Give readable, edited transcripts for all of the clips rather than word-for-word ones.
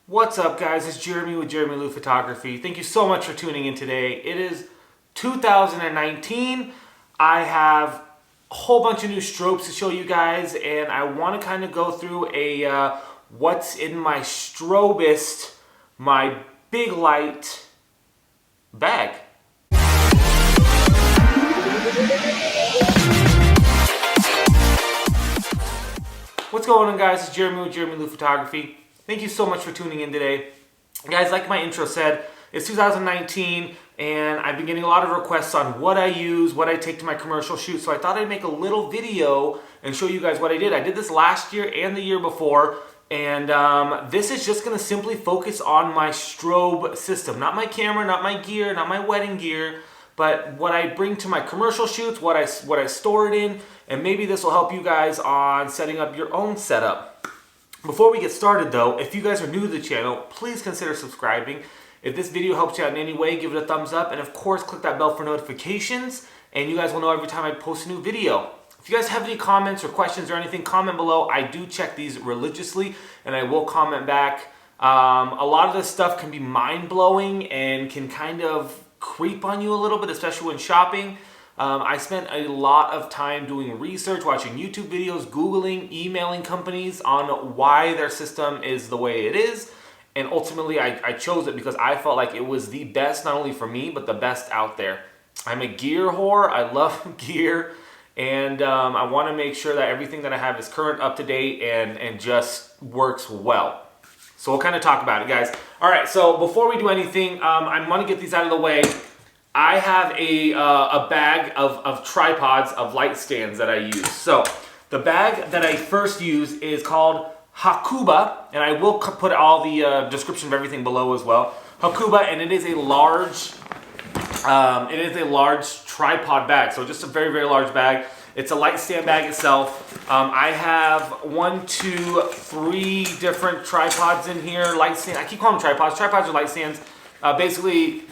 What's up, guys? It's Jeramie with JeramieLu Photography. Thank you so much for tuning in today. It is 2019. I have a whole bunch of new strobes to show you guys, and I want to kind of go through a what's in my Strobist, my big light bag. What's going on, guys? It's Jeramie with JeramieLu Photography. Thank you so much for tuning in today. Guys, like my intro said, it's 2019 and I've been getting a lot of requests on what I use, what I take to my commercial shoots, so I thought I'd make a little video and show you guys what I did. I did this last year and the year before, and this is just going to simply focus on my strobe system. Not my camera, not my gear, not my wedding gear, but what I bring to my commercial shoots, what I store it in, and maybe this will help you guys on setting up your own setup. Before we get started though, if you guys are new to the channel, please consider subscribing. If this video helps you out in any way, give it a thumbs up, and of course click that bell for notifications, and you guys will know every time I post a new video. If you guys have any comments or questions or anything, comment below. I do check these religiously and I will comment back. A lot of this stuff can be mind-blowing and can kind of creep on you a little bit, especially when shopping. I spent a lot of time doing research, watching YouTube videos, Googling, emailing companies on why their system is the way it is. And ultimately, I chose it because I felt like it was the best, not only for me, but the best out there. I'm a gear whore. I love gear. And I want to make sure that everything that I have is current, up to date, and just works well. So we'll kind of talk about it, guys. All right, so before we do anything, I want to get these out of the way. I have a bag of tripods, of light stands that I use. So the bag that I first use is called Hakuba, and I will put all the description of everything below as well. Hakuba, and it is a large tripod bag. So just a very, very large bag. It's a light stand bag itself. I have 1, 2, 3 different tripods in here. Light stand. I keep calling them tripods. Tripods are light stands. Basically,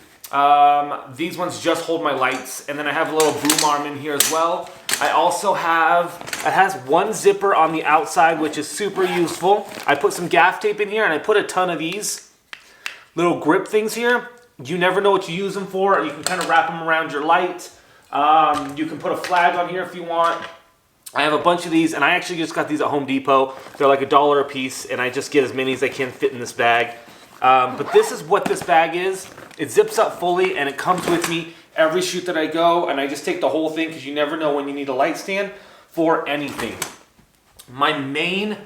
these ones just hold my lights, and then I have a little boom arm in here as well. I also have, it has one zipper on the outside, which is super useful. I put some gaff tape in here, and I put a ton of these little grip things here. You never know what you use them for. You can kind of wrap them around your light. You can put a flag on here if you want. I have a bunch of these, and I actually just got these at Home Depot. They're like $1 a piece, and I just get as many as I can fit in this bag. But this is what this bag is. It zips up fully, and it comes with me every shoot that I go, and I just take the whole thing because you never know when you need a light stand for anything. My main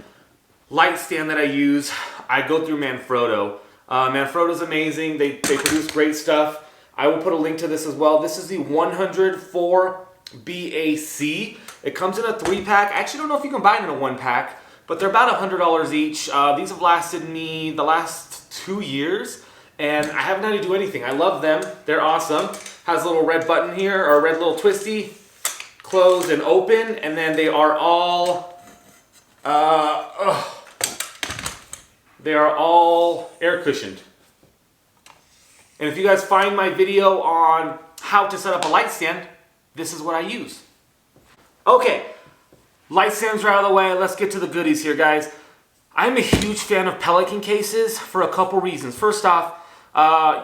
light stand that I use, I go through Manfrotto. Manfrotto's amazing. They produce great stuff. I will put a link to this as well. This is the 104 BAC. It comes in a 3-pack. I actually don't know if you can buy it in a 1-pack, but they're about $100 each. These have lasted me the last 2 years, and I haven't had to do anything. I love them. They're awesome. Has a little red button here, or a red little twisty, close and open, and then they are all air cushioned. And if you guys find my video on how to set up a light stand, this is what I use. Okay, light stands are out of the way. Let's get to the goodies here, guys. I'm a huge fan of Pelican cases for a couple reasons. First off,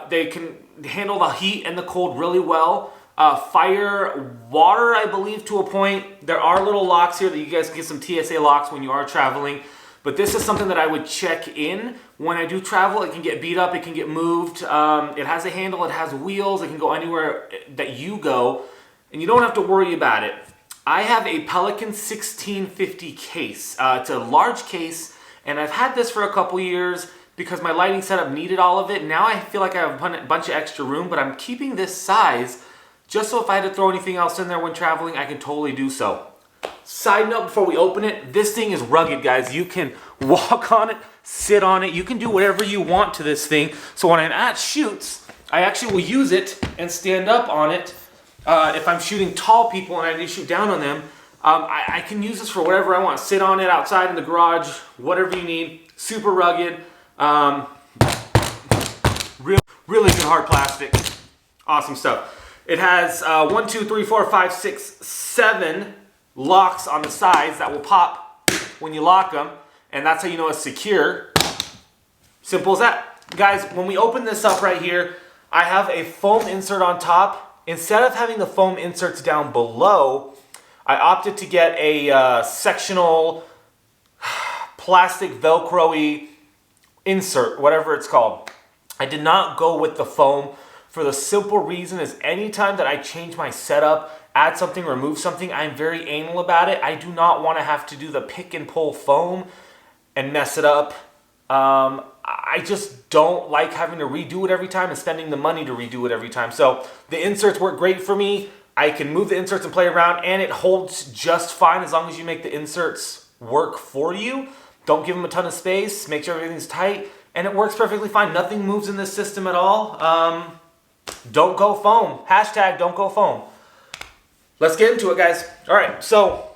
they can handle the heat and the cold really well. Fire, water, I believe, to a point. There are little locks here that you guys can get some TSA locks when you are traveling. But this is something that I would check in when I do travel. It can get beat up, it can get moved. It has a handle, it has wheels, it can go anywhere that you go, and you don't have to worry about it. I have a Pelican 1650 case. It's a large case, and I've had this for a couple years because my lighting setup needed all of it. Now I feel like I have a bunch of extra room, but I'm keeping this size just so if I had to throw anything else in there when traveling, I can totally do so. Side note before we open it, this thing is rugged, guys. You can walk on it, sit on it. You can do whatever you want to this thing. So when I'm at shoots, I actually will use it and stand up on it. If I'm shooting tall people and I need to shoot down on them, I can use this for whatever I want. Sit on it outside in the garage, whatever you need. Super rugged. Really good hard plastic. Awesome stuff. It has 1, 2, 3, 4, 5, 6, 7 locks on the sides that will pop when you lock them, and that's how you know it's secure. Simple as that. Guys, when we open this up right here, I have a foam insert on top. Instead of having the foam inserts down below, I opted to get a sectional plastic Velcro-y insert, whatever it's called. I did not go with the foam for the simple reason is anytime that I change my setup, add something, remove something, I'm very anal about it. I do not want to have to do the pick and pull foam and mess it up. I just don't like having to redo it every time and spending the money to redo it every time. So the inserts work great for me. I can move the inserts and play around, and it holds just fine as long as you make the inserts work for you. Don't give them a ton of space. Make sure everything's tight, and it works perfectly fine. Nothing moves in this system at all. Don't go foam. Hashtag don't go foam. Let's get into it, guys. All right, so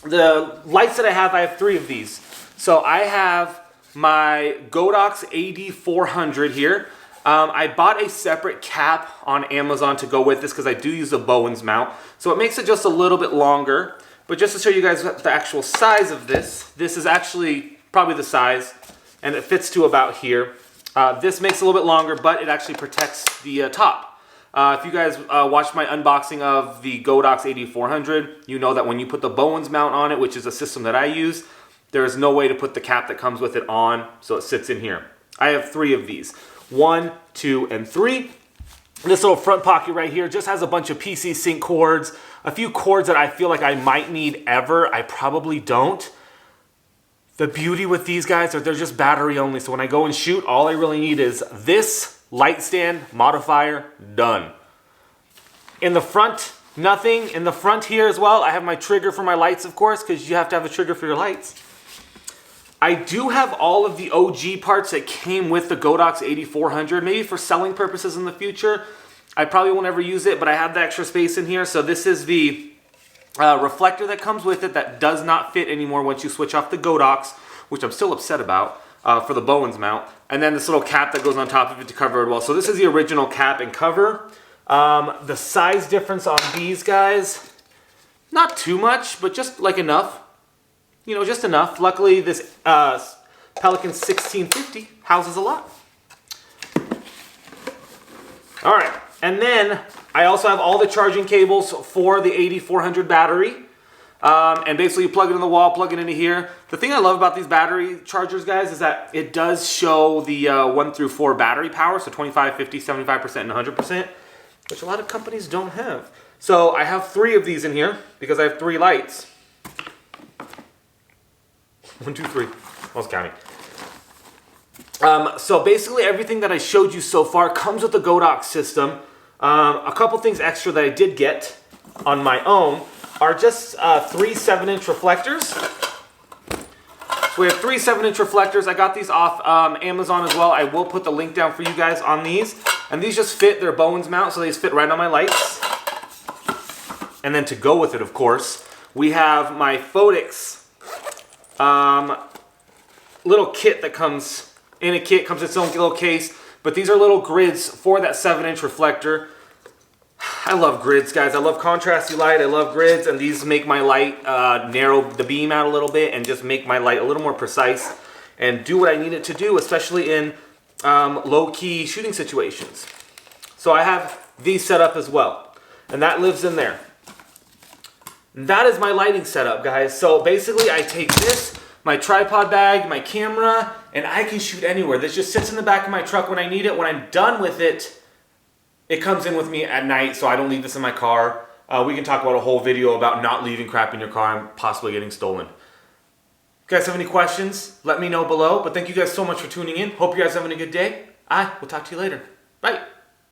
the lights that I have 3 of these. So I have my Godox AD400 here. I bought a separate cap on Amazon to go with this because I do use a Bowens mount. So it makes it just a little bit longer. But just to show you guys the actual size of this is actually probably the size, and it fits to about here. This makes it a little bit longer, but it actually protects the top. If you guys watched my unboxing of the Godox AD400, you know that when you put the Bowens mount on it, which is a system that I use, there is no way to put the cap that comes with it on, so it sits in here. I have 3 of these. 1, 2, and 3. This little front pocket right here just has a bunch of PC sync cords, a few cords that I feel like I might need ever. I probably don't. The beauty with these guys is they're just battery only, so when I go and shoot, all I really need is this light stand modifier, done. In the front, nothing. In the front here as well, I have my trigger for my lights, of course, because you have to have a trigger for your lights. I do have all of the OG parts that came with the Godox AD400, maybe for selling purposes in the future. I probably won't ever use it, but I have the extra space in here. So this is the reflector that comes with it that does not fit anymore once you switch off the Godox, which I'm still upset about for the Bowens mount. And then this little cap that goes on top of it to cover it well. So this is the original cap and cover. The size difference on these guys, not too much, but just like enough. You know, just enough. Luckily, this Pelican 1650 houses a lot. All right, and then I also have all the charging cables for the AD400 battery. And basically, you plug it in the wall, plug it into here. The thing I love about these battery chargers, guys, is that it does show the 1 through 4 battery power, so 25, 50, 75%, and 100%, which a lot of companies don't have. So I have 3 of these in here because I have 3 lights. 1, 2, 3. I was counting. So basically everything that I showed you so far comes with the Godox system. A couple things extra that I did get on my own are just 3 7-inch reflectors. So we have 3 7-inch reflectors. I got these off Amazon as well. I will put the link down for you guys on these. And these just fit, they're Bowens mount, so they just fit right on my lights. And then to go with it, of course, we have my Photix little kit that comes in a kit, comes in its own little case, but these are little grids for that 7-inch reflector. I love grids, guys. I love contrasty light. I love grids, and these make my light narrow the beam out a little bit and just make my light a little more precise and do what I need it to do, especially in low-key shooting situations. So I have these set up as well, and that lives in there. That is my lighting setup, guys. So basically I take this, my tripod bag, my camera, and I can shoot anywhere. This just sits in the back of my truck when I need it. When I'm done with it, it comes in with me at night, so I don't leave this in my car. We can talk about a whole video about not leaving crap in your car and possibly getting stolen. If you guys have any questions, let me know below. But thank you guys so much for tuning in. Hope you guys are having a good day. We'll talk to you later. Bye.